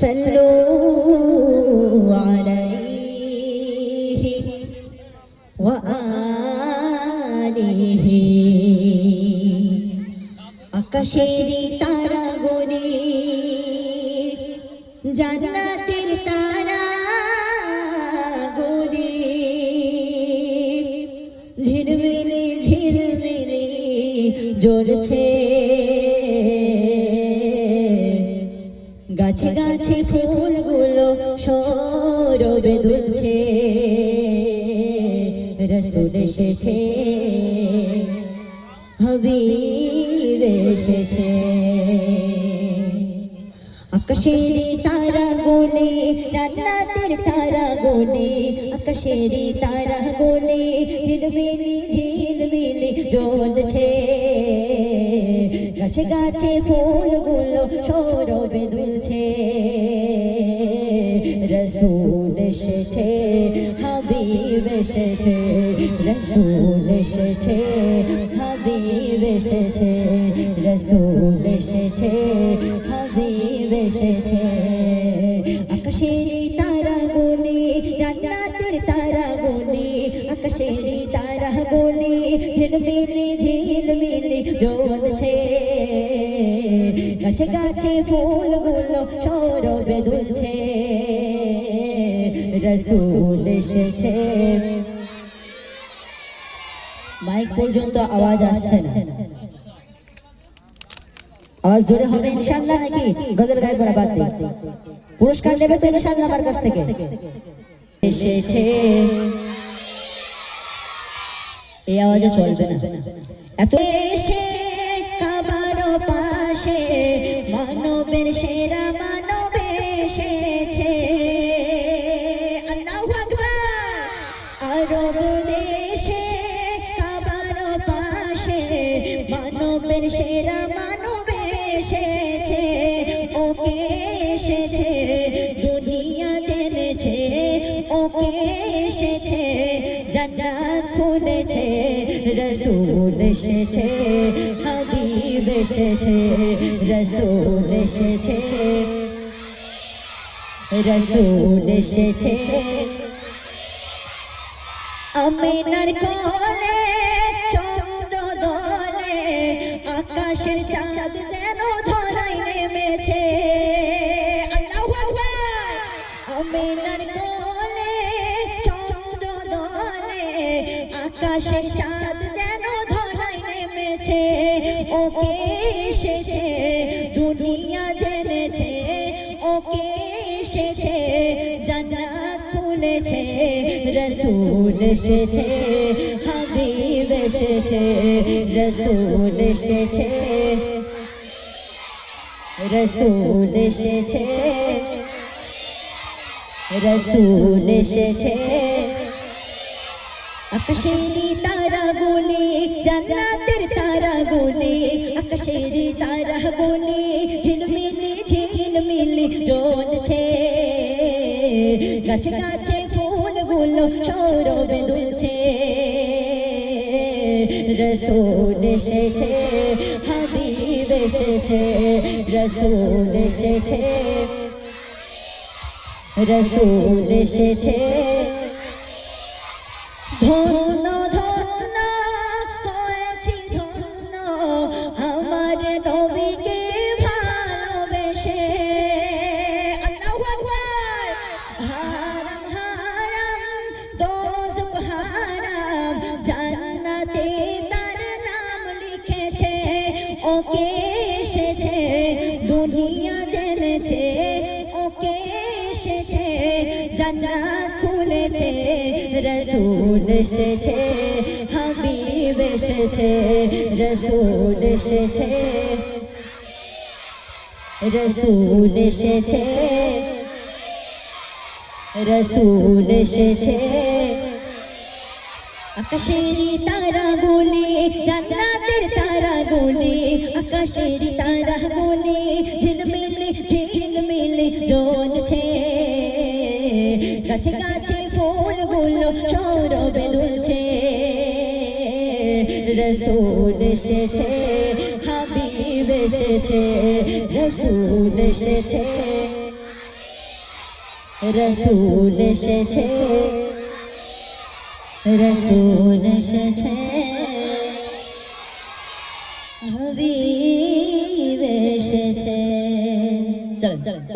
সাল্লু আলাইহি ওয়া আলিহি। আকাশের তারা গনে জান্নাতের তারা গনে ঝিলমিলে ঝিলমিলে জ্বলছে। গাছে গাছে ফুলগুলো সৌরভে দুলছে। রাসূল এসেছে, হাবিব এসেছে। আকাশের তারা গনে জান্নাতের তারা গনে, আকাশের তারা গনে ঝিলমিলি ঝিলমিলি জ্বলছে। গাছে গাছে ফুলগুলো সৌরভে দুলছে। রাসূল এসেছে, হাবিব এসেছে। রাসূল এসেছে, হাবিব এসেছে। রাসূল এসেছে, হাবিব এসেছে। আকাশের তারা গনে জান্নাতের তারা গনে, আকাশের তারা গনে ঝিলমিলি ঝিলমিলি জ্বলছে। গাছে গাছে ফুলগুলো সৌরভে দুলছে। রাসূল এসেছে। মাইক পর্যন্ত আওয়াজ আসছে না, আওয়াজ জোরে হবে ইনশাআল্লাহ নাকি গজল গায়ে পড়া বাদ দিই? পুরস্কার নেবে তো ইনশাআল্লাহ আমার কাছ থেকে। এসেছে, এই আওয়াজে চলবে না। এত এসে কাবার পাশে মানবের সেরা মানব এসেছে। আল্লাহু আকবার। আরব দেশে কাবার পাশে মানবের সেরা মানব এসেছে। ওকে এসেছে দুনিয়া জেনেছে, ওকে এসেছে জান্নাত খুলেছে। রাসূল এসেছে, হাবিব এসেছে। রাসূল এসেছে, রাসূল এসেছে। আমিনার কোলে চন্দ্র দোলে, আকাশের চাঁদ যেন ধরায় নেমেছে। আল্লাহু আকবার। আমিনার কোলে চন্দ্র দোলে, আকাশের চাঁদ যেন ধরায় নেমেছে। ওকে এসেছে দুনিয়া জেনেছে, ওকে এসেছে জান্নাত খুলেছে। রাসূল এসেছে, হাবিব এসেছে। রাসূল এসেছে, রাসূল এসেছে। রাসূল এসেছে। আকাশের তারা গনে জান্নাতের তারা গনে, আকাশের তারা গনে ঝিলমিলি ঝিলমিলি জ্বলছে। গাছে গাছে ফুলগুলো সৌরভে দুলছে। রাসূল এসেছে, হাবিব এসেছে। রাসূল এসেছে, রাসূল এসেছে। ধন্য ধন্য হয়েছি ধন্য আমার নবীকে ভালোবেসে। আল্লাহু আকবার। হারাম হারাম দোজখ হারাম জান্নাতে তার নাম লিখেছে। ওকে এসেছে দুনিয়া জেনেছে, ওকে এসেছে জান্নাত খুলেছে। রাসূল এসেছে, হাবিব এসেছে। রাসূল এসেছে, রাসূল এসেছে। রাসূল এসেছে। আকাশের তারা গনে জান্নাতের তারা গনে, আকাশের তারা গনে ঝিলমিলি ঝিলমিলি জ্বলছে। গাছে গাছে ফুলগুলো সৌরভে দুলছে। রাসূল এসেছে, হাবিব এসেছে। রাসূল এসেছে, রসুল এসেছে রসুল এসেছে হাবিব এসেছে। চলেন চলেন।